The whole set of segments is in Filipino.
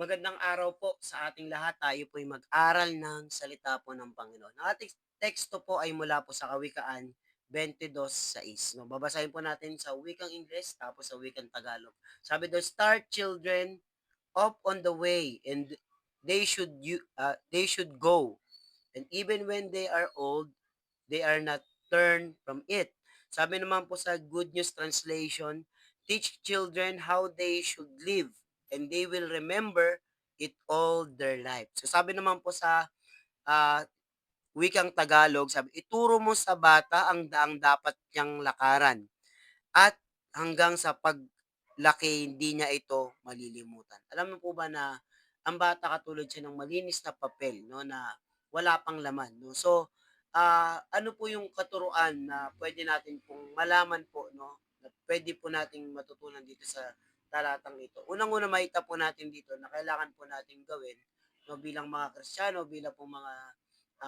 Magandang araw po sa ating lahat. Tayo po'y mag-aral ng salita po ng Panginoon. Ang ating teksto po ay mula po sa Kawikaan 22:6. No, babasahin po natin sa wikang Ingles tapos sa wikang Tagalog. Sabi doon, start children off on the way and they should go. And even when they are old, they are not turned from it. Sabi naman po sa Good News Translation, teach children how they should live and they will remember it all their life. So sabi naman po sa ah, wikang Tagalog, sabi, ituro mo sa bata ang daang dapat niyang lakaran at hanggang sa paglaki hindi niya ito malilimutan. Alam mo po ba na ang bata katulad siya ng malinis na papel 'no, na wala pang laman 'no. So, ano po yung katuruan na pwede natin pong malaman po 'no, na puwede po nating matutunan dito sa talatang ito. Unang-una makita po natin dito na kailangan po nating gawin 'no, bilang mga Kristiyano, bilang po mga,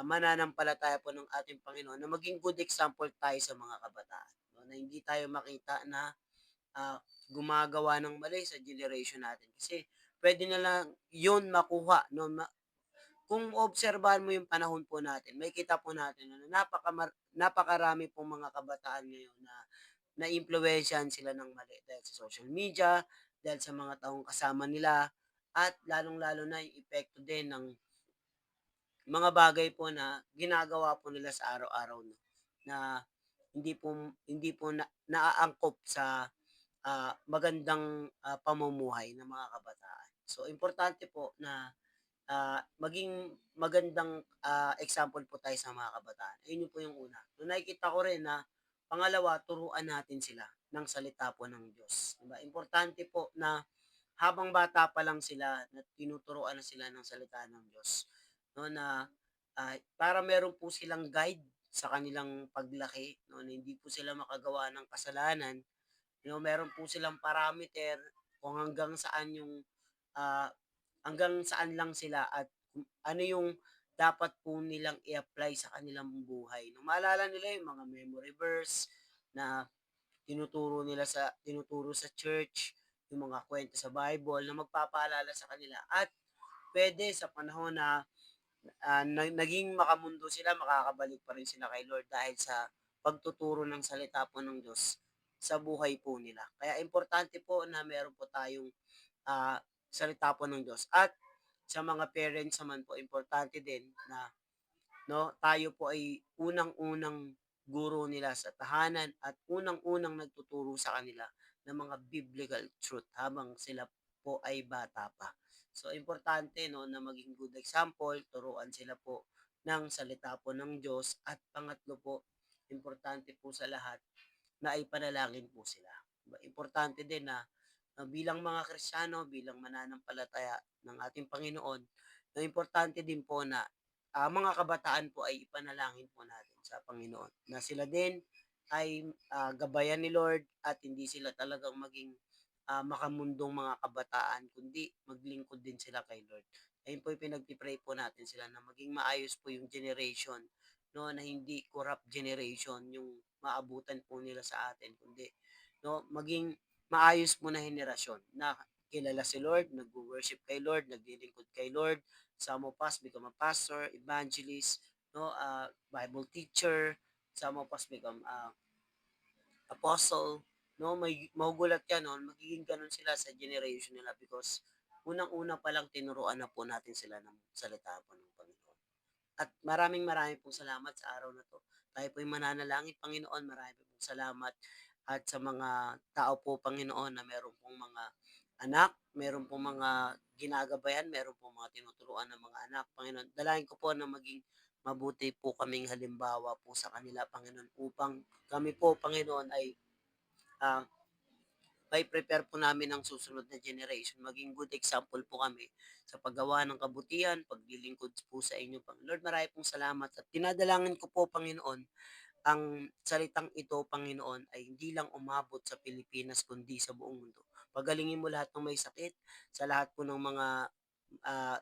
mananampalataya po ng ating Panginoon na maging good example tayo sa mga kabataan 'no, na hindi tayo makita na, gumagawa ng mali sa generation natin. Kasi puwede na lang 'yun makuha 'no, kung obserbahan mo yung panahon po natin, makikita po natin na napakarami pong mga kabataan ngayon na naimpluwensyahan sila ng mali dahil sa social media, dahil sa mga taong kasama nila, at lalong-lalo na yung epekto din ng mga bagay po na ginagawa po nila sa araw-araw 'no, na hindi po naaangkop sa, magandang, pamumuhay ng mga kabataan. So importante po na, maging magandang, example po tayo sa mga kabataan. Ayun po yung una. So nakikita ko rin na pangalawa, turuan natin sila ng salita po ng Diyos, 'di ba? Importante po na habang bata pa lang sila na tinuturuan na sila ng salita ng Diyos 'no, na, para meron po silang guide sa kanilang paglaki 'no, na hindi po sila makagawa ng kasalanan. You know, meron po silang parameter kung ah, hanggang saan lang sila at kung ano yung dapat po nilang i-apply sa kanilang buhay. No, maalala nila yung mga memory verse na tinuturo sa church, yung mga kwento sa Bible na magpapaalala sa kanila at pwede sa panahon na naging makamundo sila, makakabalik pa rin sila kay Lord dahil sa pagtuturo ng salita po ng Diyos sa buhay po nila. Kaya importante po na meron po tayong, salita po ng Diyos. At sa mga parents naman po, importante din na 'no, tayo po ay unang-unang guro nila sa tahanan at unang-unang nagtuturo sa kanila ng mga biblical truth habang sila po ay bata pa. So importante 'no, na maging good example, turuan sila po ng salita po ng Diyos at pangatlo po, importante po sa lahat na ipanalangin po sila. Importante din na, bilang mga Kristiyano, bilang mananampalataya ng ating Panginoon, na importante din po na mga kabataan po ay ipanalangin po natin sa Panginoon na sila din ay, gabayan ni Lord at hindi sila talagang maging, makamundong mga kabataan kundi maglingkod din sila kay Lord. Ayun po yung pinagpi-pray po natin sila na maging maayos po yung generation 'no, na hindi corrupt generation yung maabutan po nila sa atin kundi 'no, maging maayos po na henerasyon na kilala si Lord, nagwo-worship kay Lord, naglilingkod kay Lord. Some of us become a pastor, evangelist, no, Bible teacher. Some of us become apostle. No, may magugulat ka no, magiging ganun sila sa generation nila because unang-una pa lang tinuruan na po natin sila ng salita po ng Panginoon. At maraming pong salamat sa araw na 'to. Tayo po'y mananalangin, Panginoon, marami pong salamat at sa mga tao po, Panginoon, na meron pong mga anak, meron pong mga ginagabayan, meron pong mga tinuturuan ng mga anak, Panginoon. Dalangin ko po na maging mabuti po kaming halimbawa po sa kanila, Panginoon, upang kami po, Panginoon, ay, ah mai-prepare po namin ang susunod na generation. Maging good example po kami sa paggawa ng kabutihan, paglilingkod po sa inyo, Lord, marami pong salamat at dinadalangin ko po, Panginoon, ang salitang ito, Panginoon, ay hindi lang umabot sa Pilipinas kundi sa buong mundo. Pagalingin mo lahat ng may sakit, sa lahat po ng mga, ah,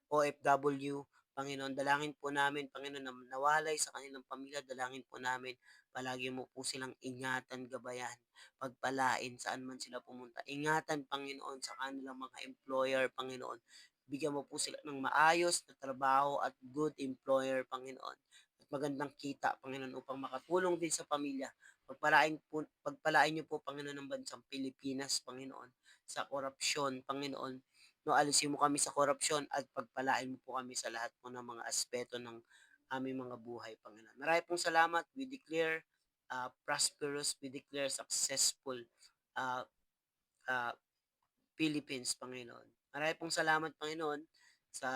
OFW, Panginoon. Dalangin po namin, Panginoon, na nawalay sa kanilang pamilya. Dalangin po namin, palagi mo po silang ingatan, gabayan, pagpalain saan man sila pumunta. Ingatan, Panginoon, sa kanilang mga employer, Panginoon. Bigyan mo po sila ng maayos na trabaho at good employer, Panginoon. At magandang kita, Panginoon, upang makatulong din sa pamilya. Pagpalain niyo po, Panginoon, ng bansang Pilipinas, Panginoon, sa korupsyon, Panginoon. No, alisin mo kami sa korupsyon at pagpalain mo po kami sa lahat po ng mga aspeto ng aming mga buhay, Panginoon. Marami pong salamat. We declare prosperous, we declare successful uh, uh, Philippines, Panginoon. Marami pong salamat, Panginoon, sa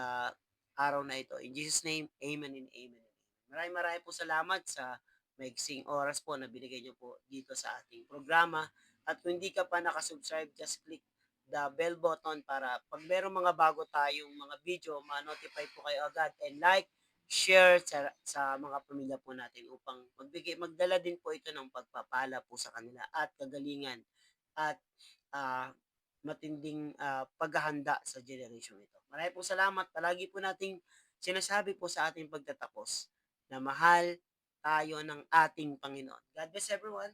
araw na ito. In Jesus' name, amen and amen. Maraming maraming po salamat sa maiksing oras po na binigay niyo po dito sa ating programa. At kung hindi ka pa nakasubscribe, just click the bell button para pag merong mga bago tayong mga video, ma-notify po kayo agad. And like, share sa mga pamilya po natin upang magdala din po ito ng pagpapala po sa kanila at kagalingan at ah, matinding paghahanda sa generation ito. Maraming po salamat. Palagi po nating sinasabi po sa ating pagtatapos na mahal tayo ng ating Panginoon. God bless everyone.